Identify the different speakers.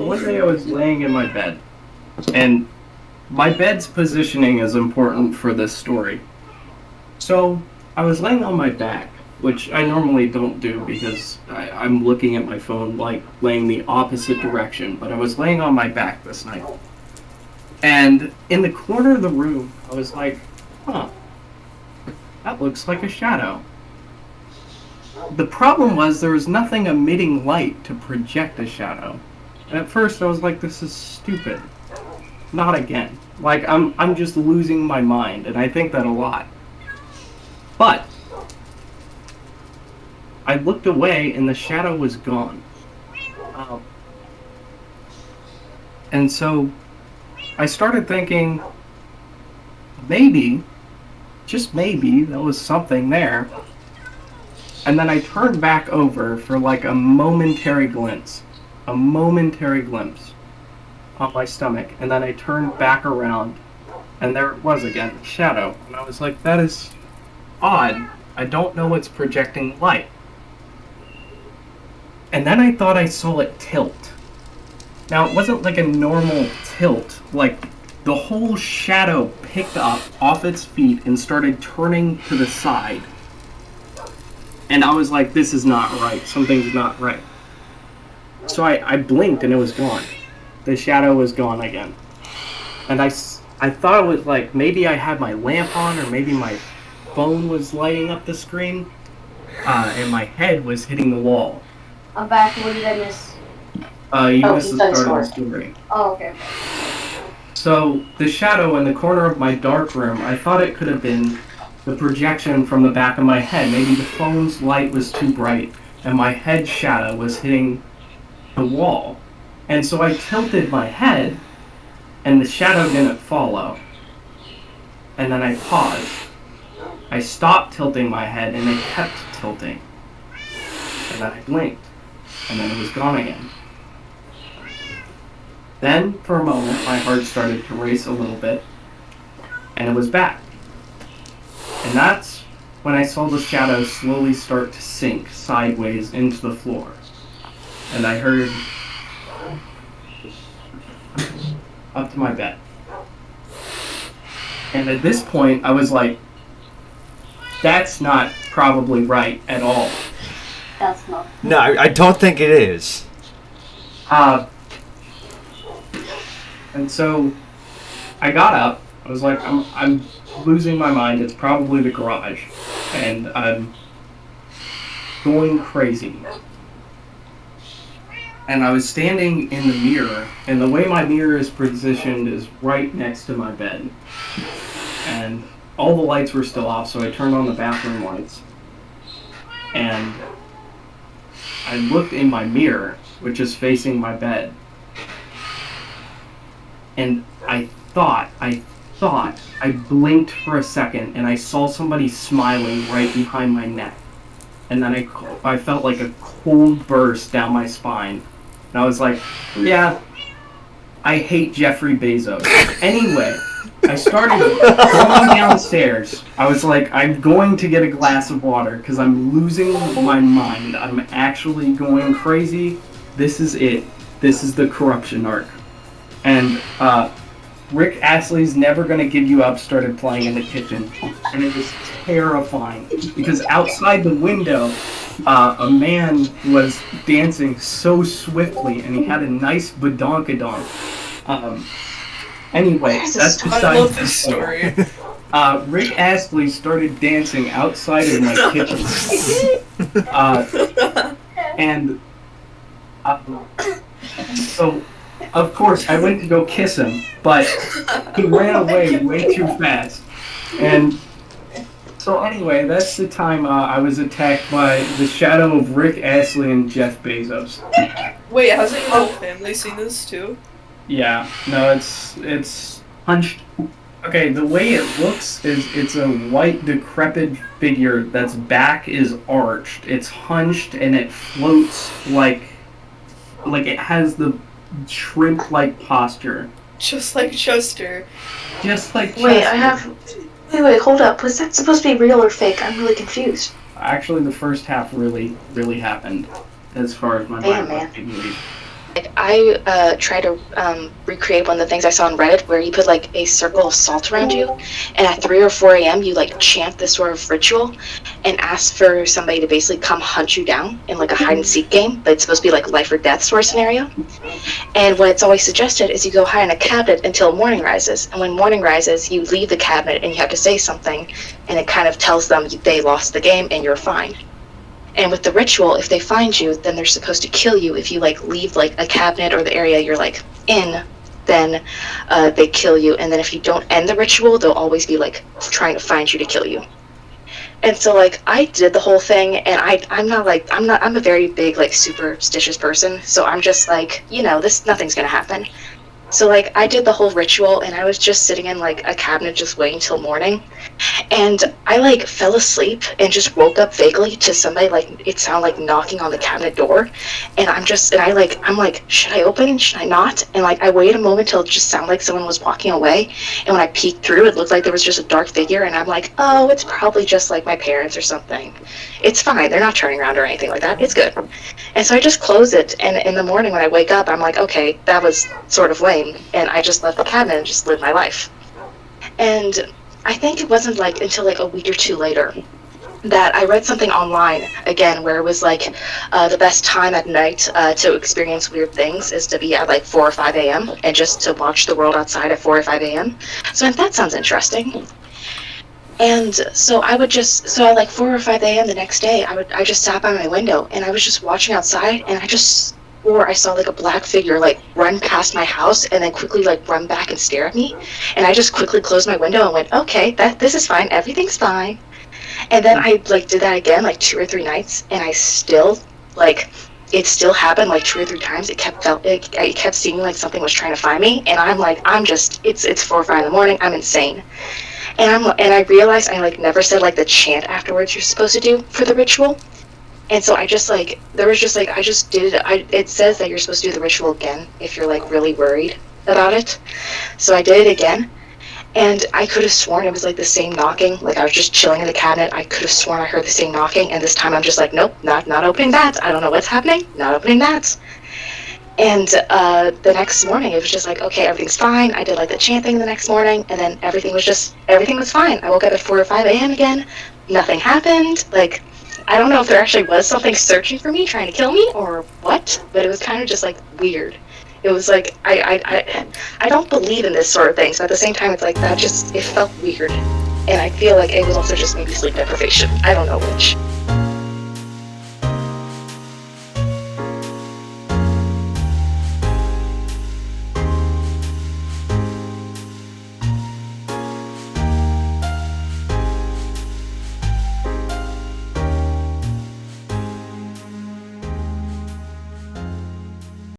Speaker 1: one day I was laying in my bed, and my bed's positioning is important for this story. So I was laying on my back, which I normally don't do because I'm looking at my phone, like laying the opposite direction, but I was laying on my back this night. And in the corner of the room, I was like, huh, that looks like a shadow. The problem was there was nothing emitting light to project a shadow. And at first I was like, this is stupid. Not again. Like, I'm just losing my mind, and I think that a lot. But I looked away and the shadow was gone. And so I started thinking, maybe, just maybe, there was something there. And then I turned back over for like a momentary glimpse on my stomach. And then I turned back around and there it was again, shadow. And I was like, that is odd. I don't know what's projecting light. And then I thought I saw it tilt. Now, it wasn't like a normal tilt. Like, the whole shadow picked up off its feet and started turning to the side. And I was like, this is not right. Something's not right. So I blinked and it was gone. The shadow was gone again. And I thought it was like, maybe I had my lamp on or maybe my phone was lighting up the screen. And my head was hitting the wall.
Speaker 2: I'm back. What did I miss?
Speaker 1: You missed the start of the story.
Speaker 2: Oh, okay.
Speaker 1: So, the shadow in the corner of my dark room, I thought it could have been the projection from the back of my head. Maybe the phone's light was too bright, and my head shadow was hitting the wall. And so I tilted my head, and the shadow didn't follow. And then I paused. I stopped tilting my head, and it kept tilting. And then I blinked, and then it was gone again. Then, for a moment, my heart started to race a little bit, and it was back. And that's when I saw the shadow slowly start to sink sideways into the floor. And I heard up to my bed. And at this point, I was like, that's not probably right at all.
Speaker 2: That's not.
Speaker 3: No, I don't think it is.
Speaker 1: And so I got up. I was like, I'm losing my mind. It's probably the garage. And I'm going crazy. And I was standing in the mirror, and the way my mirror is positioned is right next to my bed. And all the lights were still off, so I turned on the bathroom lights. And I looked in my mirror, which is facing my bed. And I blinked for a second, and I saw somebody smiling right behind my neck. And then I felt like a cold burst down my spine. And I was like, yeah, I hate Jeffrey Bezos. Anyway, I started going downstairs. I was like, I'm going to get a glass of water because I'm losing my mind. I'm actually going crazy. This is it. This is the corruption arc. And Rick Astley's Never Gonna Give You Up started playing in the kitchen. And it was terrifying. Because outside the window, a man was dancing so swiftly, and he had a nice badonkadonk. Anyway, that's besides
Speaker 4: I love this story.
Speaker 1: Rick Astley started dancing outside of my kitchen. So, of course, I went to go kiss him, but he ran away way too fast. And so anyway, that's the time I was attacked by the shadow of Rick Astley and Jeff Bezos.
Speaker 4: Wait, hasn't your whole family seen this too?
Speaker 1: Yeah, no, it's hunched. Okay, the way it looks is it's a white, decrepit figure that's back is arched. It's hunched and it floats like it has the shrimp-like posture.
Speaker 4: Just like Chester.
Speaker 1: Just like Chester.
Speaker 5: Wait, hold up. Was that supposed to be real or fake? I'm really confused.
Speaker 1: Actually, the first half really happened, as far as my mind was believe.
Speaker 5: I try to recreate one of the things I saw on Reddit where you put like a circle of salt around you, and at 3 or 4 a.m. you like chant this sort of ritual and ask for somebody to basically come hunt you down in like a hide and seek game, but it's supposed to be like life or death sort of scenario. And what it's always suggested is you go hide in a cabinet until morning rises, and when morning rises you leave the cabinet and you have to say something, and it kind of tells them they lost the game and you're fine. And with the ritual, if they find you, then they're supposed to kill you. If you like leave like a cabinet or the area you're like in, then they kill you. And then if you don't end the ritual, they'll always be like trying to find you to kill you. And so like I did the whole thing, and I'm a very big like superstitious person. So I'm just like, nothing's gonna happen. So like I did the whole ritual, and I was just sitting in like a cabinet just waiting till morning, and I like fell asleep and just woke up vaguely to somebody like it sounded like knocking on the cabinet door, and I'm like, should I open, should I not? And like I waited a moment till it just sounded like someone was walking away, and when I peeked through it looked like there was just a dark figure, and I'm like, oh, it's probably just like my parents or something. It's fine, they're not turning around or anything like that, it's good. And so I just close it, and in the morning when I wake up I'm like, okay, that was sort of lame, and I just left the cabinet and just lived my life. And I think it wasn't like until like a week or two later that I read something online again where it was like the best time at night to experience weird things is to be at like 4 or 5 a.m. and just to watch the world outside at 4 or 5 a.m. So that sounds interesting. And so at like 4 or 5 a.m. the next day, I just sat by my window and I was just watching outside, and I just swore I saw like a black figure like run past my house and then quickly like run back and stare at me. And I just quickly closed my window and went, okay, this is fine, everything's fine. And then I like did that again like 2 or 3 nights, and I still like it still happened like 2 or 3 times. It kept seeming like something was trying to find me, and I'm like, it's 4 or 5 in the morning, I'm insane. And I realized I like never said like the chant afterwards you're supposed to do for the ritual. And so I just like I just did it. It says that you're supposed to do the ritual again if you're like really worried about it. So I did it again, and I could have sworn it was like the same knocking. Like I was just chilling in the cabinet, I could have sworn I heard the same knocking, and this time I'm just like, nope, not opening that. I don't know what's happening. Not opening that. And the next morning, it was just like, okay, everything's fine. I did like the chanting the next morning, and then everything was fine. I woke up at 4 or 5 a.m. again. Nothing happened. Like, I don't know if there actually was something searching for me, trying to kill me, or what, but it was kind of just like weird. It was like, I don't believe in this sort of thing, so at the same time, it's like it felt weird. And I feel like it was also just maybe sleep deprivation. I don't know which.